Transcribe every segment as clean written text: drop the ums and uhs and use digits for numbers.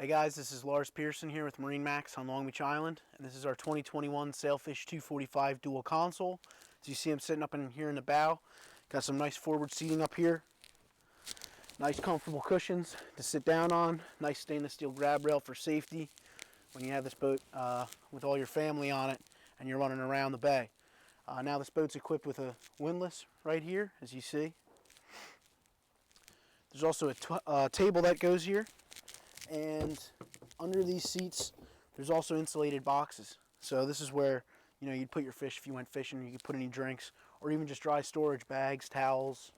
Hey guys, this is Lars Pearson here with MarineMax on Long Beach Island, and this is our 2021 Sailfish 245 dual console. As you see, I'm sitting up in here in the bow. Got some nice forward seating up here. Nice comfortable cushions to sit down on. Nice stainless steel grab rail for safety when you have this boat with all your family on it and you're running around the bay. Now this boat's equipped with a windlass right here, as you see. There's also a table that goes here. And under these seats, there's also insulated boxes. So this is where you'd put your fish if you went fishing. You could put any drinks, or even just dry storage bags, towels,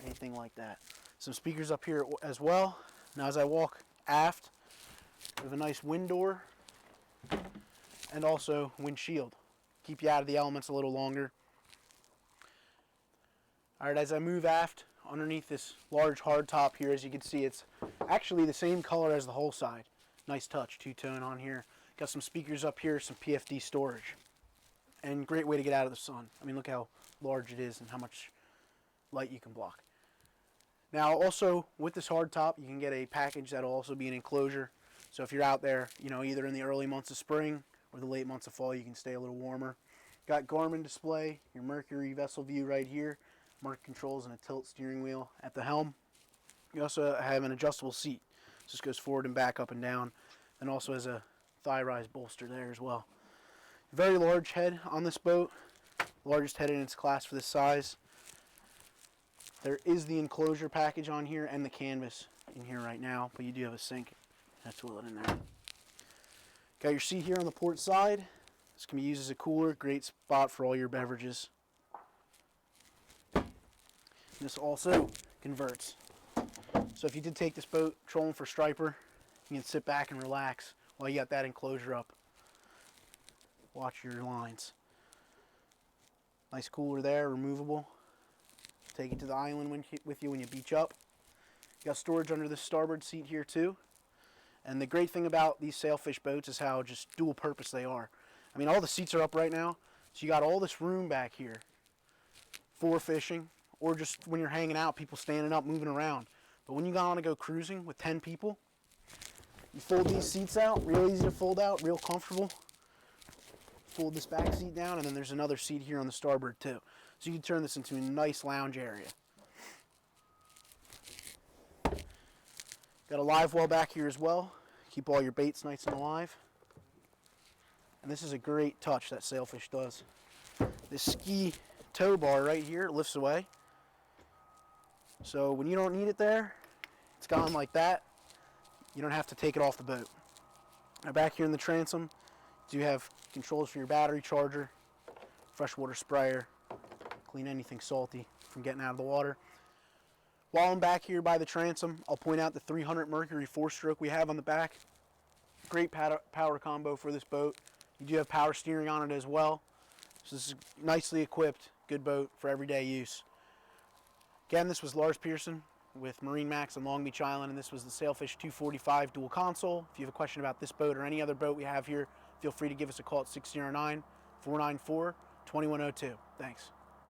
anything like that. Some speakers up here as well. Now as I walk aft, we have a nice wind door and also windshield. Keep you out of the elements a little longer. All right, as I move aft, underneath this large hardtop here, as you can see, it's actually the same color as the hull side. Nice touch, two-tone on here. Got some speakers up here, some PFD storage. And great way to get out of the sun. I mean, look how large it is and how much light you can block. Now, also, with this hardtop, you can get a package that'll also be an enclosure. So if you're out there, either in the early months of spring or the late months of fall, you can stay a little warmer. Got Garmin display, your Mercury vessel view right here. Mark controls and a tilt steering wheel at the helm. You also have an adjustable seat. This goes forward and back, up and down, and also has a thigh rise bolster there as well. Very large head on this boat, largest head in its class for this size. There is the enclosure package on here and the canvas in here right now, but you do have a sink and a toilet in there. Got your seat here on the port side. This can be used as a cooler, great spot for all your beverages. This also converts. So if you did take this boat trolling for striper, you can sit back and relax while you got that enclosure up. Watch your lines. Nice cooler there, removable. Take it to the island with you when you beach up. You got storage under the starboard seat here too. And the great thing about these Sailfish boats is how just dual purpose they are. I mean, all the seats are up right now, so you got all this room back here for fishing, or just when you're hanging out, people standing up, moving around. But when you want to go cruising with 10 people, you fold these seats out, real easy to fold out, real comfortable. Fold this back seat down, and then there's another seat here on the starboard too. So you can turn this into a nice lounge area. Got a live well back here as well. Keep all your baits nice and alive. And this is a great touch that Sailfish does. This ski tow bar right here lifts away. So when you don't need it there, it's gone like that. You don't have to take it off the boat. Now back here in the transom, you have controls for your battery charger, freshwater sprayer, clean anything salty from getting out of the water. While I'm back here by the transom, I'll point out the 300 Mercury 4-stroke we have on the back. Great power combo for this boat. You do have power steering on it as well. So this is nicely equipped, good boat for everyday use. Again, this was Lars Pearson with MarineMax on Long Beach Island, and this was the Sailfish 245 dual console. If you have a question about this boat or any other boat we have here, feel free to give us a call at 609-494-2102. Thanks.